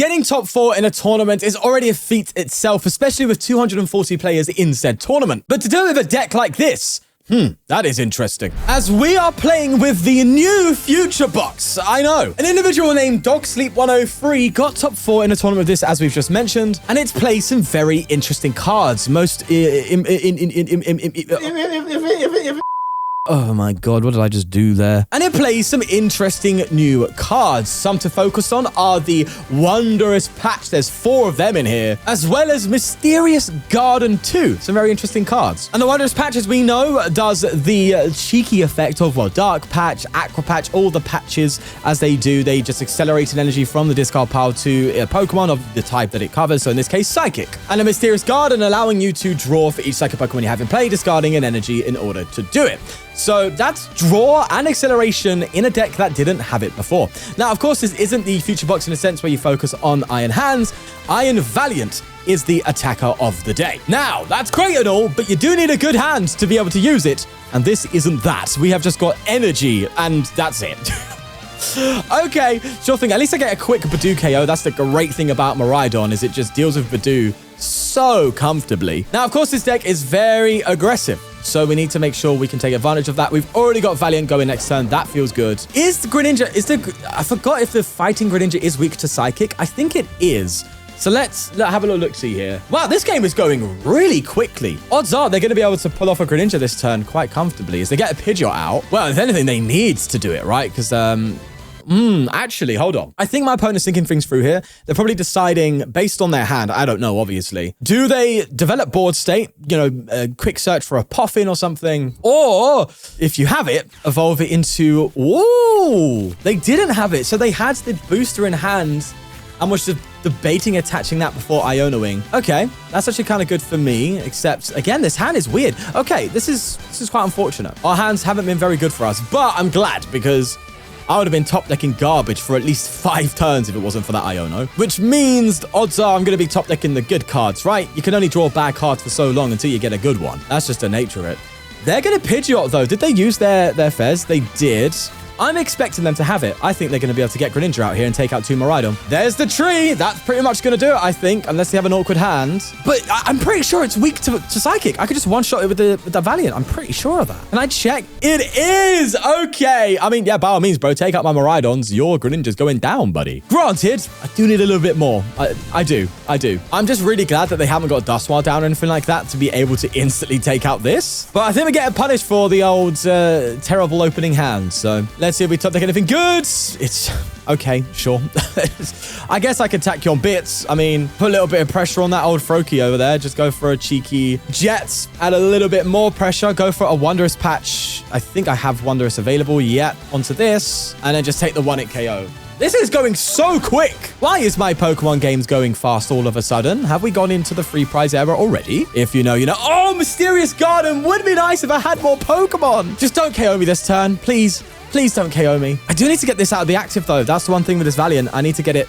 Getting top 4 in a tournament is already a feat itself, especially with 240 players in said tournament. But to do it with a deck like this, that is interesting. As we are playing with the new future box, I know. An individual named DogSleep103 got top 4 in a tournament with this, as we've just mentioned, and it's played some very interesting cards. Oh my god, what did I just do there? And it plays some interesting new cards. Some to focus on are the Wondrous Patch. There's 4 of them in here, as well as Mysterious Garden 2. Some very interesting cards. And the Wondrous Patch, as we know, does the cheeky effect of, well, Dark Patch, Aqua Patch, all the patches as they do. They just accelerate an energy from the discard pile to a Pokemon of the type that it covers. So in this case, Psychic. And a Mysterious Garden allowing you to draw for each Psychic Pokemon you have in play, discarding an energy in order to do it. So that's draw and acceleration in a deck that didn't have it before. Now, of course, this isn't the future box in a sense where you focus on Iron Hands. Iron Valiant is the attacker of the day. Now, that's great and all, but you do need a good hand to be able to use it. And this isn't that. We have just got energy, and that's it. Okay, sure thing. At least I get a quick Badoo KO. That's the great thing about Miraidon, is it just deals with Badoo so comfortably. Now, of course, this deck is very aggressive, so we need to make sure we can take advantage of that. We've already got Valiant going next turn. That feels good. Is the Greninja, I forgot if the fighting Greninja is weak to Psychic. I think it is. So let's have a little look-see here. Wow, this game is going really quickly. Odds are they're going to be able to pull off a Greninja this turn quite comfortably as they get a Pidgeot out. Well, if anything, they need to do it, right? Because, actually, hold on. I think my opponent's thinking things through here. They're probably deciding based on their hand. I don't know, obviously. Do they develop board state? You know, a quick search for a Puffin or something? Or, if you have it, evolve it into... Ooh! They didn't have it, so they had the booster in hand and was just debating attaching that before Ionoing. Okay, that's actually kind of good for me, except, again, this hand is weird. Okay, this is quite unfortunate. Our hands haven't been very good for us, but I'm glad because I would have been top decking garbage for at least 5 turns if it wasn't for that Iono. Which means odds are I'm going to be top decking the good cards, right? You can only draw bad cards for so long until you get a good one. That's just the nature of it. They're going to Pidgeot, though. Did they use their Fez? They did. I'm expecting them to have it. I think they're going to be able to get Greninja out here and take out 2 Miraidon. There's the tree. That's pretty much going to do it, I think, unless they have an awkward hand. But I'm pretty sure it's weak to Psychic. I could just one-shot it with the Valiant. I'm pretty sure of that. Can I check? It is! Okay. I mean, yeah, by all means, bro, take out my Miraidons. Your Greninja's going down, buddy. Granted, I do need a little bit more. I do. I'm just really glad that they haven't got Dustwire down or anything like that to be able to instantly take out this. But I think we're getting punished for the old terrible opening hand. So let's see if we top deck anything good. It's okay, sure. I guess I could attack you on bits. I mean, put a little bit of pressure on that old Froakie over there. Just go for a cheeky Jet. Add a little bit more pressure. Go for a Wondrous Patch. I think I have Wondrous available. Yep, onto this. And then just take the 1-hit KO. This is going so quick. Why is my Pokemon games going fast all of a sudden? Have we gone into the free prize era already? If you know, you know. Oh, Mysterious Garden would be nice if I had more Pokemon. Just don't KO me this turn, please. Please don't KO me. I do need to get this out of the active, though. That's the one thing with this Valiant. I need to get it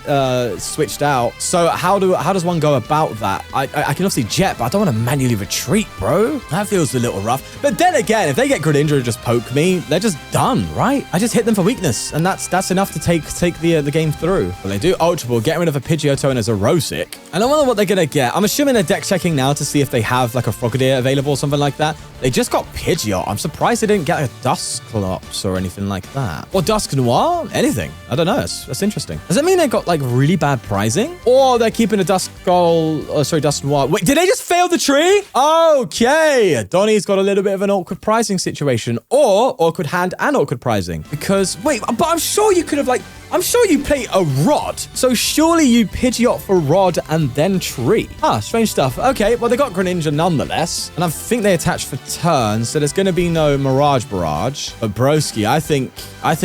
switched out. So how does one go about that? I can obviously Jet, but I don't want to manually retreat, bro. That feels a little rough. But then again, if they get Greninja and just poke me, they're just done, right? I just hit them for weakness, and that's enough to take the game through. Well, they do Ultra Ball, getting rid of a Pidgeotto and a Zerosic. I don't know what they're going to get. I'm assuming they're deck checking now to see if they have like a Frogadier available or something like that. They just got Pidgeot. I'm surprised they didn't get a Dusclops or anything like that. Or Dusk Noir? Anything. I don't know. That's interesting. Does that mean they got like really bad pricing? Or they're keeping a Dusk Noir. Wait, did they just fail the tree? Okay. Donnie's got a little bit of an awkward pricing situation. Or awkward hand and awkward pricing. Because, wait, but I'm sure you could have like... I'm sure you play a Rod. So surely you Pidgeot for Rod and then Tree. Ah, strange stuff. Okay, well, they got Greninja nonetheless. And I think they attach for turn. So there's going to be no Mirage Barrage. But broski, I think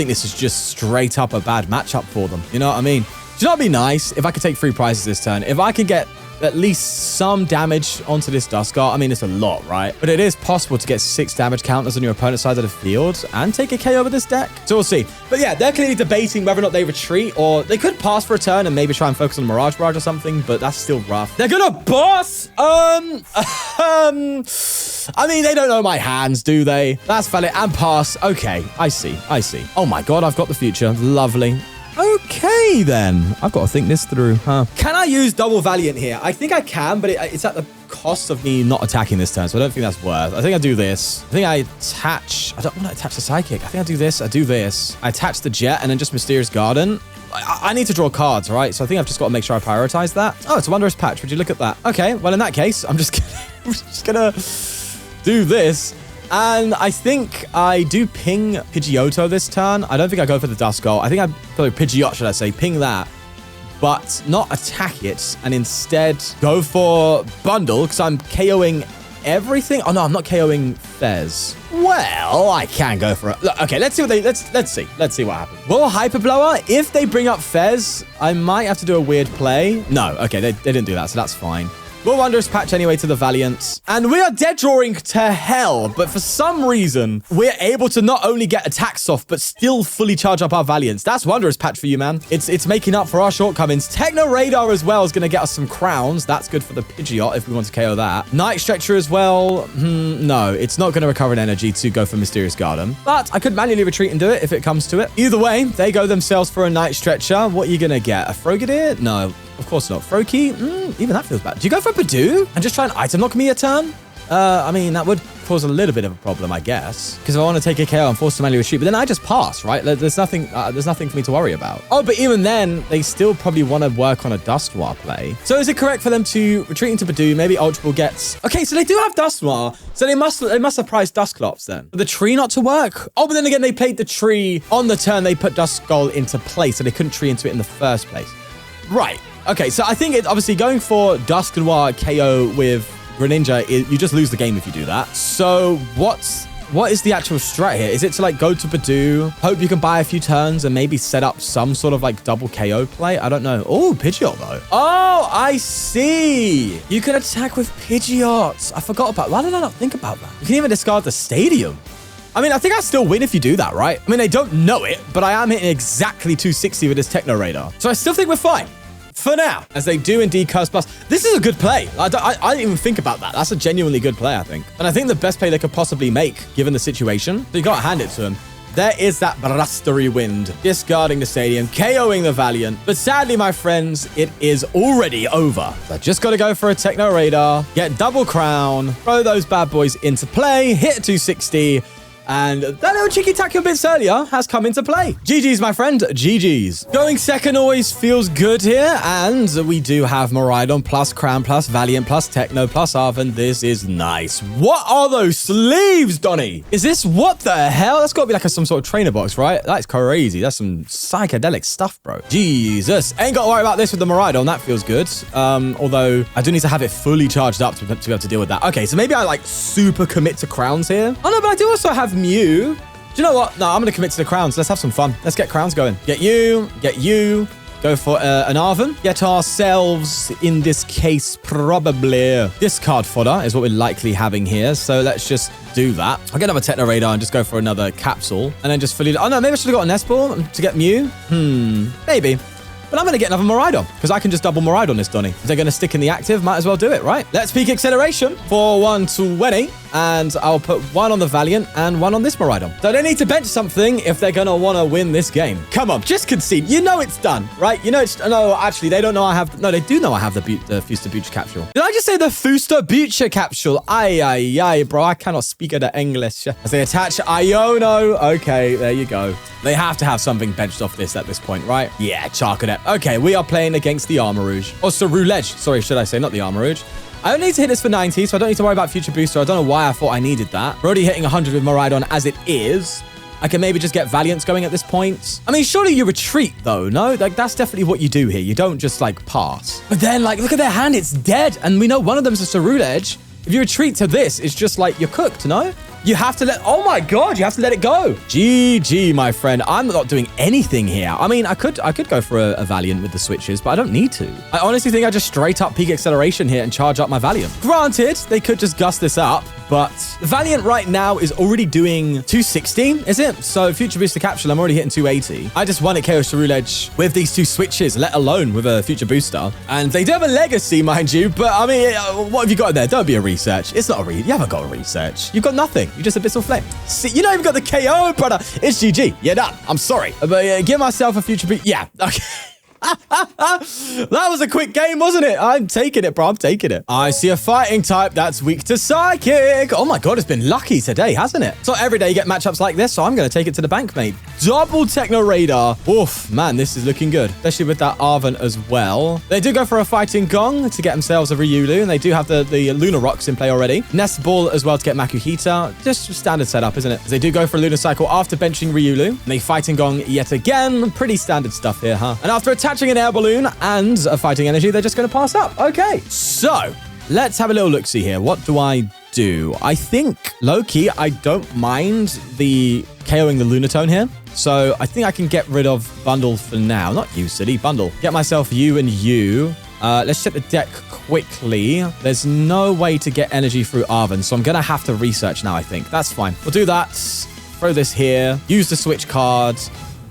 this is just straight up a bad matchup for them. You know what I mean? Do you know what'd be nice if I could take 3 prizes this turn? If I could get at least some damage onto this Duskar. I mean, it's a lot, right? But it is possible to get 6 damage counters on your opponent's side of the field and take a KO with this deck. So we'll see. But yeah, they're clearly debating whether or not they retreat, or they could pass for a turn and maybe try and focus on Mirage Barrage or something, but that's still rough. They're gonna boss! I mean, they don't know my hands, do they? That's valid. And pass. Okay, I see. Oh my god, I've got the future. Lovely. Okay, then. I've got to think this through, huh? Can I use double Valiant here? I think I can, but it's at the cost of me not attacking this turn, so I don't think that's worth. I think I do this. I think I attach... I don't want to attach the Psychic. I think I do this. I do this. I attach the Jet and then just Mysterious Garden. I need to draw cards, right? So I think I've just got to make sure I prioritize that. Oh, it's a Wondrous Patch. Would you look at that? Okay, well, in that case, I'm just gonna do this. And I think I do ping Pidgeotto this turn. I don't think I go for the Duskull. I think I go Pidgeot, should I say, ping that, but not attack it, and instead go for Bundle, because I'm KOing everything. Oh, no, I'm not KOing Fez. Well, I can go for it. Look, okay, let's see what let's see what happens. Will Hyper Blower, if they bring up Fez, I might have to do a weird play. No, okay, they didn't do that, so that's fine. We'll Wondrous Patch anyway to the Valiant. And we are dead drawing to hell, but for some reason, we're able to not only get attacks off, but still fully charge up our Valiants. That's Wondrous Patch for you, man. It's making up for our shortcomings. Techno Radar as well is going to get us some crowns. That's good for the Pidgeot if we want to KO that. Night Stretcher as well. No, it's not going to recover an energy to go for Mysterious Garden, but I could manually retreat and do it if it comes to it. Either way, they go themselves for a Night Stretcher. What are you going to get? A Frogadier? No. Of course not. Froakie? Even that feels bad. Do you go for Badoo and just try and item knock me a turn? I mean, that would cause a little bit of a problem, I guess. Because if I want to take a KO, I'm forced to manually retreat. But then I just pass, right? There's nothing for me to worry about. Oh, but even then, they still probably want to work on a Dusknoir play. So is it correct for them to retreat into Badoo? Maybe Ultra Ball gets... Okay, so they do have Dusknoir. So they must have priced Dusclops then. For the tree not to work? Oh, but then again, they played the tree on the turn. They put Duskull into play, so they couldn't tree into it in the first place. Right. Okay, so I think it's obviously going for Dusknoir KO with Greninja, you just lose the game if you do that. So what is the actual strat here? Is it to like go to Badoo, hope you can buy a few turns and maybe set up some sort of like double KO play? I don't know. Oh, Pidgeot though. Oh, I see. You can attack with Pidgeot. I forgot about, why did I not think about that? You can even discard the Stadium. I mean, I think I still win if you do that, right? I mean, they don't know it, but I am hitting exactly 260 with this Techno Radar. So I still think we're fine. For now, as they do indeed Curse Plus. This is a good play. I didn't even think about that. That's a genuinely good play, I think. And I think the best play they could possibly make, given the situation. So you got to hand it to them. There is that Blustery Wind, discarding the Stadium, KOing the Valiant. But sadly, my friends, it is already over. So I just got to go for a Techno Radar, get double crown, throw those bad boys into play, hit 260, and that little cheeky tackle bits earlier has come into play. GG's, my friend. GG's. Going second always feels good here. And we do have Miraidon plus Crown plus Valiant plus Techno plus Arven. This is nice. What are those sleeves, Donnie? Is this what the hell? That's got to be like some sort of trainer box, right? That's crazy. That's some psychedelic stuff, bro. Jesus. Ain't got to worry about this with the Miraidon. That feels good. Although I do need to have it fully charged up to be able to deal with that. Okay, so maybe I like super commit to crowns here. Oh, no, but I do also have Mew. Do you know what? No, I'm going to commit to the crowns. Let's have some fun. Let's get crowns going. Get you. Go for an Arven. Get ourselves, in this case, probably discard fodder is what we're likely having here. So let's just do that. I'll get another Techno Radar and just go for another Capsule. And then just fully... Oh, no, maybe I should have got an S-Ball to get Mew. Maybe. But I'm going to get another Miraidon, because I can just double Miraidon this, Donnie. If they're going to stick in the active, might as well do it, right? Let's peak acceleration for 120, and I'll put one on the Valiant and one on this Miraidon. So they need to bench something if they're going to want to win this game. Come on, just concede. You know it's done, right? You know it's... No, actually, they don't know I have... No, they do know I have the Fuster Butcher capsule. Did I just say the Fuster Butcher capsule? Aye, bro. I cannot speak of the English. As they attach Iono. Okay, there you go. They have to have something benched off this at this point, right? Yeah, Charcadet. Okay, we are playing against the Armarouge. Or Ceruledge. Sorry, should I say, not the Armarouge. I don't need to hit this for 90, so I don't need to worry about Future Booster. I don't know why I thought I needed that. We're already hitting 100 with Miraidon as it is. I can maybe just get Valiants going at this point. I mean, surely you retreat, though, no? Like, that's definitely what you do here. You don't just, like, pass. But then, like, look at their hand. It's dead. And we know one of them is a Ceruledge. If you retreat to this, it's just, like, you're cooked, no? You have to let... Oh, my God. You have to let it go. GG, my friend. I'm not doing anything here. I mean, I could go for a Valiant with the switches, but I don't need to. I honestly think I just straight up peak acceleration here and charge up my Valiant. Granted, they could just gust this up, but Valiant right now is already doing 260, is it? So Future Booster Capsule, I'm already hitting 280. I just won at Chaos Rule Edge with these 2 switches, let alone with a Future Booster. And they do have a legacy, mind you, but I mean, what have you got in there? Don't be a research. It's not a you haven't got a research. You've got nothing. You just Abyssal Flame. See, you don't even got the KO, brother. It's GG. You're done. I'm sorry. But give myself a Future Booster. Yeah, okay. That was a quick game, wasn't it? I'm taking it, bro. I'm taking it. I see a fighting type that's weak to Psychic. Oh my god, it's been lucky today, hasn't it? So every day you get matchups like this, so I'm going to take it to the bank, mate. Double Techno Radar. Oof, man, this is looking good, especially with that Arven as well. They do go for a Fighting Gong to get themselves a Ryulu, and they do have the Lunar Rocks in play already. Nest Ball as well to get Makuhita. Just standard setup, isn't it? They do go for a Lunar Cycle after benching Ryulu, and they Fighting Gong yet again. Pretty standard stuff here, huh? And after attaching an Air Balloon and a Fighting Energy, they're just going to pass up. Okay, so let's have a little look-see here. What do I do? I think, low-key, I don't mind the KOing the Lunatone here. So I think I can get rid of Bundle for now. Not you, City. Bundle. Get myself you and you. Let's check the deck quickly. There's no way to get energy through Arven, so I'm going to have to research now, I think. That's fine. We'll do that. Throw this here. Use the switch card.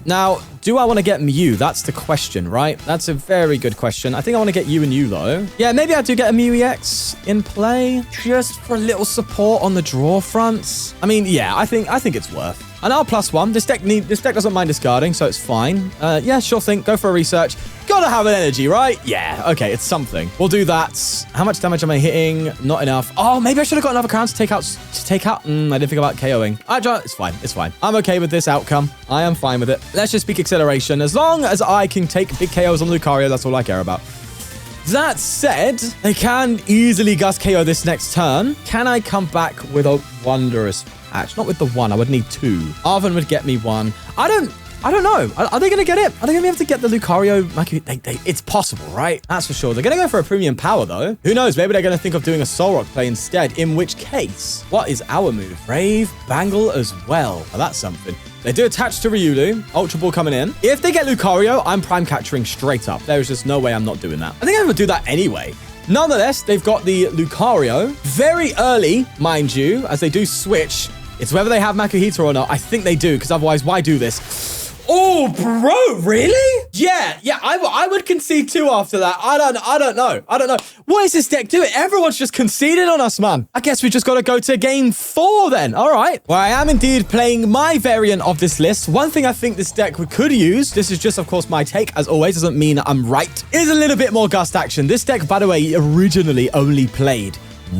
Now, do I want to get Mew? That's the question, right? That's a very good question. I think I want to get you and you, though. Yeah, maybe I do get a Mew EX in play just for a little support on the draw fronts. I mean, yeah, I think it's worth. And I'll +1. This deck doesn't mind discarding, so it's fine. Yeah, sure thing. Go for a research. Gotta have an energy, right? Yeah, okay, it's something. We'll do that. How much damage am I hitting? Not enough. Oh, maybe I should have got another crown to take out. I didn't think about KOing. It's fine. It's fine. I'm okay with this outcome. I am fine with it. Let's just speak acceleration. As long as I can take big KOs on Lucario, that's all I care about. That said, they can easily Gust KO this next turn. Can I come back with a Wondrous Patch? Not with the 1. I would need 2. Arven would get me 1. I don't know. Are they going to get it? Are they going to be able to get the Lucario? It's possible, right? That's for sure. They're going to go for a premium power, though. Who knows? Maybe they're going to think of doing a Soul Rock play instead, in which case, what is our move? Brave Bangle as well. Oh, that's something. They do attach to Ryulu. Ultra Ball coming in. If they get Lucario, I'm Prime Catchering straight up. There is just no way I'm not doing that. I think I would do that anyway. Nonetheless, they've got the Lucario very early, mind you, as they do switch. It's whether they have Makuhita or not. I think they do, because otherwise, why do this? Oh, bro, really? Yeah, I would concede 2 after that. I don't know. What is this deck doing? Everyone's just conceded on us, man. I guess we just got to go to game 4 then. All right. Well, I am indeed playing my variant of this list. One thing I think this deck we could use, this is just, of course, my take, as always, doesn't mean I'm right, is a little bit more Gust action. This deck, by the way, originally only played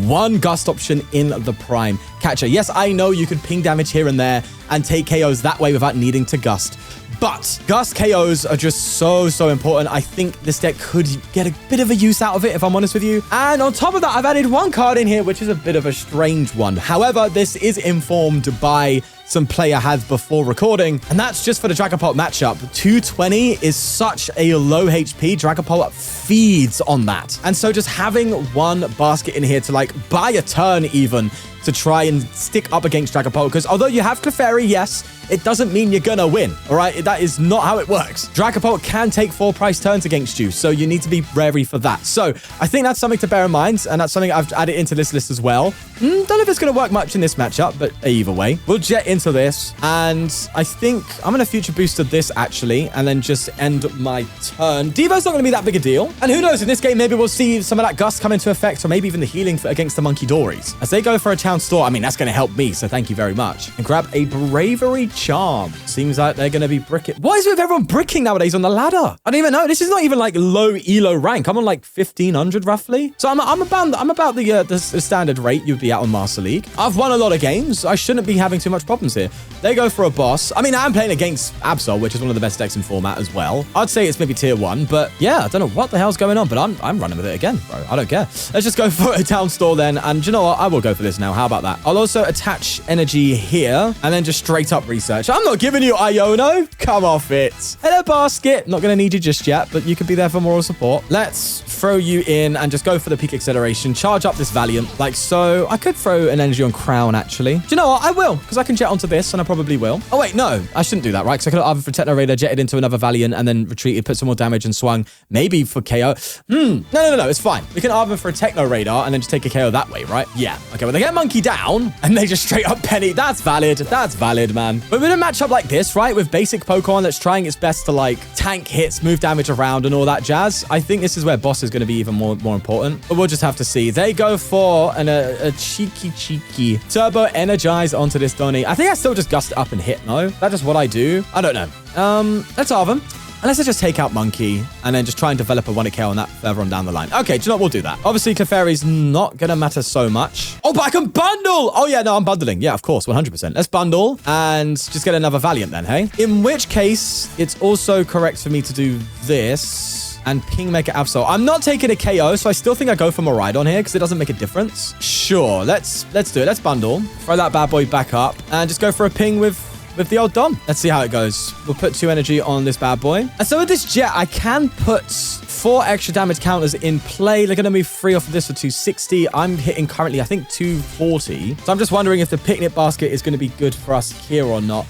1 Gust option in the Prime Catcher. Yes, I know you could ping damage here and there and take KOs that way without needing to Gust. But Gust KOs are just so important. I think this deck could get a bit of a use out of it, if I'm honest with you. And on top of that, I've added 1 card in here, which is a bit of a strange one. However, this is informed by some play I had before recording, and that's just for the Dragapult matchup. 220 is such a low HP. Dragapult feeds on that. And so just having 1 basket in here to like buy a turn even to try and stick up against Dragapult, because although you have Clefairy, yes, it doesn't mean you're gonna win, all right? That is not how it works. Dragapult can take 4 price turns against you, so you need to be wary for that. So I think that's something to bear in mind, and that's something I've added into this list as well. Don't know if it's gonna work much in this matchup, but either way, we'll jet into this, and I think I'm gonna Future Booster this, actually, and then just end my turn. Devo's not gonna be that big a deal, and who knows, in this game, maybe we'll see some of that Gust come into effect, or maybe even the healing against the Monkey Dories. As they go for a Town Store, I mean, that's gonna help me, so thank you very much. And grab a Bravery Charm. Seems like they're going to be bricking. What is with everyone bricking nowadays on the ladder? I don't even know. This is not even like low elo rank. I'm on like 1500 roughly. So I'm about the standard rate you'd be at on Master League. I've won a lot of games. I shouldn't be having too much problems here. They go for a boss. I mean, I'm playing against Absol, which is one of the best decks in format as well. I'd say it's maybe tier 1, but yeah, I don't know what the hell's going on, but I'm running with it again, bro. I don't care. Let's just go for a Town Store then. And do you know what? I will go for this now. How about that? I'll also attach energy here and then just straight up research. I'm not giving you Iono. Come off it. Hello, basket. Not going to need you just yet, but you could be there for moral support. Let's throw you in and just go for the peak acceleration. Charge up this Valiant like so. I could throw an energy on Crown, actually. Do you know what? I will, because I can jet onto this, and I probably will. Oh, wait, no. I shouldn't do that, right? Because I could have either for Techno Raider, jetted into another Valiant, and then retreated, put some more damage, and swung maybe for KO. No. It's fine. We can either for a Techno Radar and then just take a KO that way, right? Yeah. Okay, well, they get Monkey monkey down and they just straight up penny. That's valid. That's valid, man. But with a matchup like this, right, with basic Pokemon that's trying its best to like tank hits, move damage around and all that jazz, I think this is where boss is going to be even more important. But we'll just have to see. They go for a cheeky turbo energize onto this Donny. I think I still just gust it up and hit. No, that's just what I do. I don't know. Let's have them. Unless I just take out Monkey and then just try and develop a 1-hit on that further on down the line. Okay, do you know what? We'll do that. Obviously, Clefairy's not going to matter so much. Oh, but I can bundle. Oh, yeah, no, I'm bundling. Yeah, of course, 100%. Let's bundle and just get another Valiant then, hey? In which case, it's also correct for me to do this and ping Mega Absol. I'm not taking a KO, so I still think I go for Miraidon here because it doesn't make a difference. Sure, let's do it. Let's bundle. Throw that bad boy back up and just go for a ping with the old Dom. Let's see how it goes. We'll put 2 energy on this bad boy. And so with this jet, I can put 4 extra damage counters in play. They're going to move 3 off of this for 260. I'm hitting currently, I think, 240. So I'm just wondering if the picnic basket is going to be good for us here or not.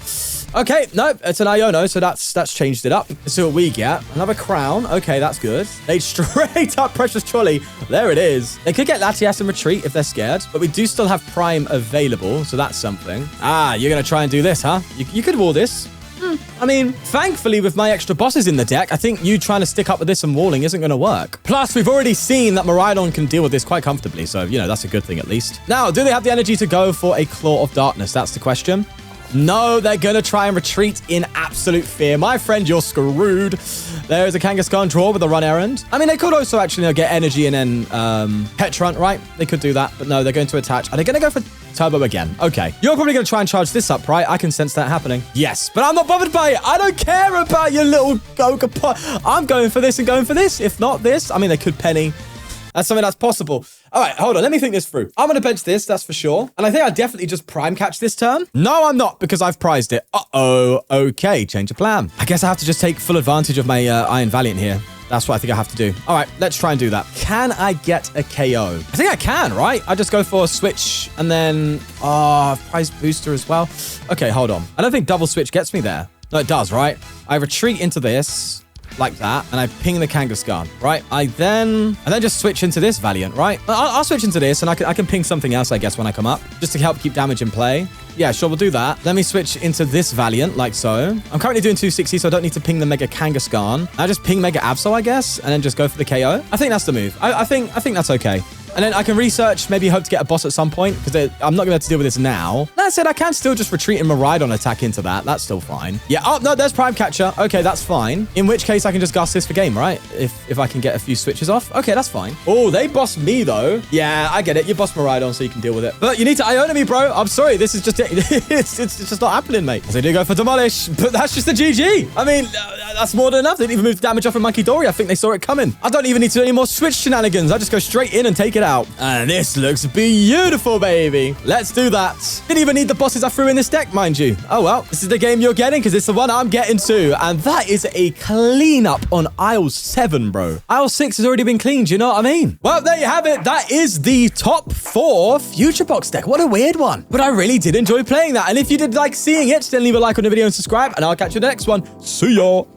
Okay, no, it's an Iono, so that's changed it up. Let's see what we get. Another crown. Okay, that's good. They straight up Precious Trolley. There it is. They could get Latias and retreat if they're scared, but we do still have Prime available, so that's something. Ah, you're going to try and do this, huh? You could wall this. I mean, thankfully, with my extra bosses in the deck, I think you trying to stick up with this and walling isn't going to work. Plus, we've already seen that Miraidon can deal with this quite comfortably, so, you know, that's a good thing at least. Now, do they have the energy to go for a Claw of Darkness? That's the question. No, they're going to try and retreat in absolute fear. My friend, you're screwed. There's a Kangaskhan draw with a run errand. I mean, they could also actually get energy and then Petrunt, right? They could do that, but no, they're going to attach. Are they going to go for Turbo again? Okay. You're probably going to try and charge this up, right? I can sense that happening. Yes, but I'm not bothered by it. I don't care about your little Goga pot. I'm going for this and going for this. If not this, I mean, they could penny. That's something that's possible. All right, hold on. Let me think this through. I'm going to bench this, that's for sure. And I think I definitely just prime catch this turn. No, I'm not, because I've prized it. Uh-oh. Okay, change of plan. I guess I have to just take full advantage of my Iron Valiant here. That's what I think I have to do. All right, let's try and do that. Can I get a KO? I think I can, right? I just go for a switch and then... prize booster as well. Okay, hold on. I don't think double switch gets me there. No, it does, right? I retreat into this... like that, and I ping the Kangaskhan, right? I then just switch into this Valiant, right? I'll switch into this, and I can ping something else, I guess, when I come up, just to help keep damage in play. Yeah, sure, we'll do that. Let me switch into this Valiant, like so. I'm currently doing 260, so I don't need to ping the Mega Kangaskhan. I just ping Mega Absol, I guess, and then just go for the KO. I think that's the move. I think that's okay. And then I can research, maybe hope to get a boss at some point, because I'm not going to have to deal with this now. That said, I can still just retreat and Miraidon attack into that. That's still fine. Yeah, oh, no, there's Prime Catcher. Okay, that's fine. In which case, I can just gust this for game, right? If I can get a few switches off. Okay, that's fine. Oh, they bossed me, though. Yeah, I get it. You bossed Miraidon, so you can deal with it. But you need to Iona me, bro. I'm sorry. This is just it. it's just not happening, mate. So they do go for Demolish, but that's just the GG. I mean, that's more than enough. They didn't even move the damage off of Monkey Dory. I think they saw it coming. I don't even need to do any more switch shenanigans. I just go straight in and take it out. And this looks beautiful, baby. Let's do that. Didn't even need the bosses I threw in this deck, mind you. Oh, well, this is the game you're getting because it's the one I'm getting too. And that is a cleanup on aisle 7, bro. Aisle 6 has already been cleaned. You know what I mean? Well, there you have it. That is the top 4 Future Box deck. What a weird one. But I really did enjoy playing that. And if you did like seeing it, then leave a like on the video and subscribe. And I'll catch you in the next one. See y'all.